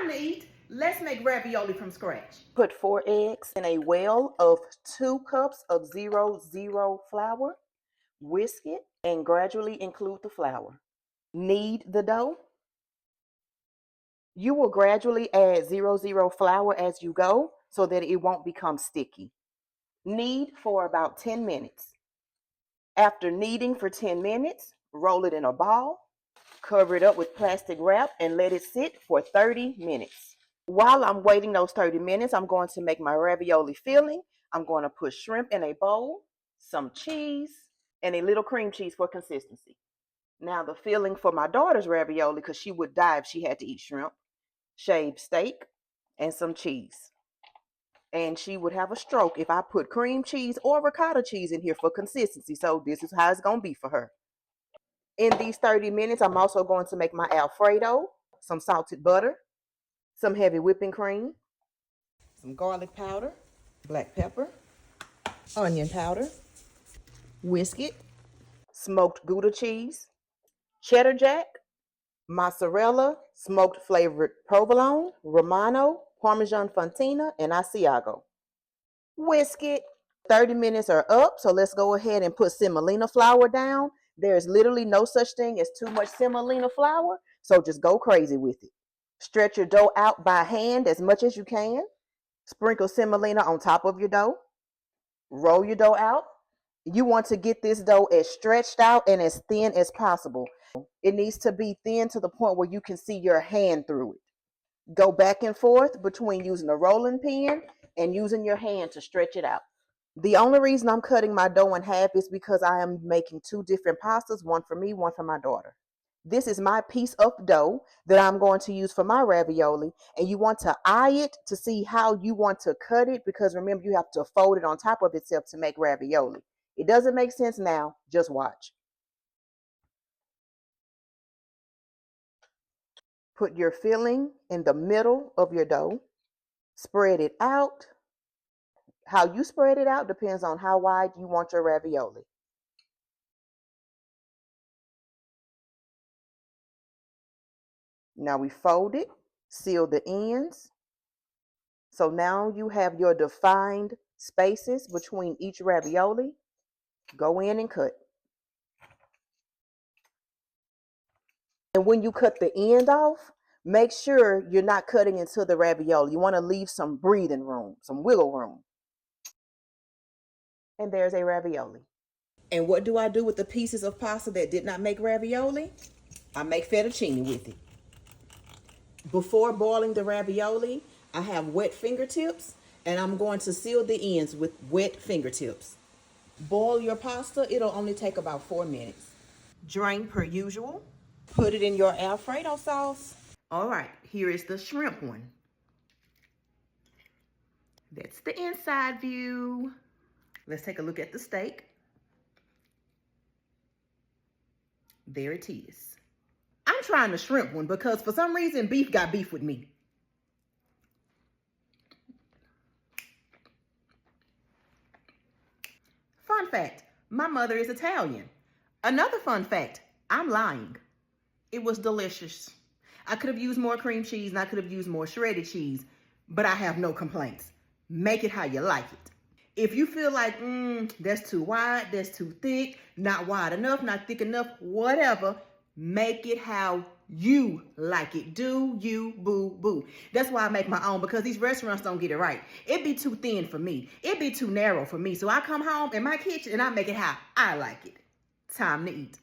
Time to eat. Let's make ravioli from scratch. Put 4 eggs in a well of 2 cups of 0-0 flour. Whisk it and gradually include the flour. Knead the dough. You will gradually add 0-0 flour as you go so that it won't become sticky. Knead for about 10 minutes. After kneading for 10 minutes, roll it in a ball, cover it up with plastic wrap, and let it sit for 30 minutes. While I'm waiting those 30 minutes, I'm going to make my ravioli filling. I'm going to put shrimp in a bowl, some cheese, and a little cream cheese for consistency. Now the filling for my daughter's ravioli, because she would die if she had to eat shrimp, shaved steak, and some cheese. And she would have a stroke if I put cream cheese or ricotta cheese in here for consistency. So this is how it's going to be for her. In these 30 minutes, I'm also going to make my Alfredo, some salted butter, some heavy whipping cream, some garlic powder, black pepper, onion powder, whisk it, smoked Gouda cheese, cheddar jack, mozzarella, smoked flavored provolone, Romano, Parmesan Fontina, and Asiago. Whisk it. 30 minutes are up, so let's go ahead and put semolina flour down. There's literally no such thing as too much semolina flour, so just go crazy with it. Stretch your dough out by hand as much as you can. Sprinkle semolina on top of your dough. Roll your dough out. You want to get this dough as stretched out and as thin as possible. It needs to be thin to the point where you can see your hand through it. Go back and forth between using a rolling pin and using your hand to stretch it out. The only reason I'm cutting my dough in half is because I am making 2 different pastas, one for me, one for my daughter. This is my piece of dough that I'm going to use for my ravioli, and you want to eye it to see how you want to cut it, because remember, you have to fold it on top of itself to make ravioli. It doesn't make sense now, just watch. Put your filling in the middle of your dough. Spread it out. How you spread it out depends on how wide you want your ravioli. Now we fold it, seal the ends. So now you have your defined spaces between each ravioli. Go in and cut. And when you cut the end off, make sure you're not cutting into the ravioli. You want to leave some breathing room, some wiggle room. And there's a ravioli. And what do I do with the pieces of pasta that did not make ravioli? I make fettuccine with it. Before boiling the ravioli, I have wet fingertips, and I'm going to seal the ends with wet fingertips. Boil your pasta. It'll only take about 4 minutes. Drain per usual. Put it in your Alfredo sauce. All right, here is the shrimp one. That's the inside view. Let's take a look at the steak. There it is. I'm trying the shrimp one because for some reason beef got beef with me. Fun fact, my mother is Italian. Another fun fact, I'm lying. It was delicious. I could have used more cream cheese and I could have used more shredded cheese, but I have no complaints. Make it how you like it. If you feel like, that's too wide, that's too thick, not wide enough, not thick enough, whatever, make it how you like it. Do you, boo, boo. That's why I make my own, because these restaurants don't get it right. It be too thin for me. It be too narrow for me. So I come home in my kitchen and I make it how I like it. Time to eat.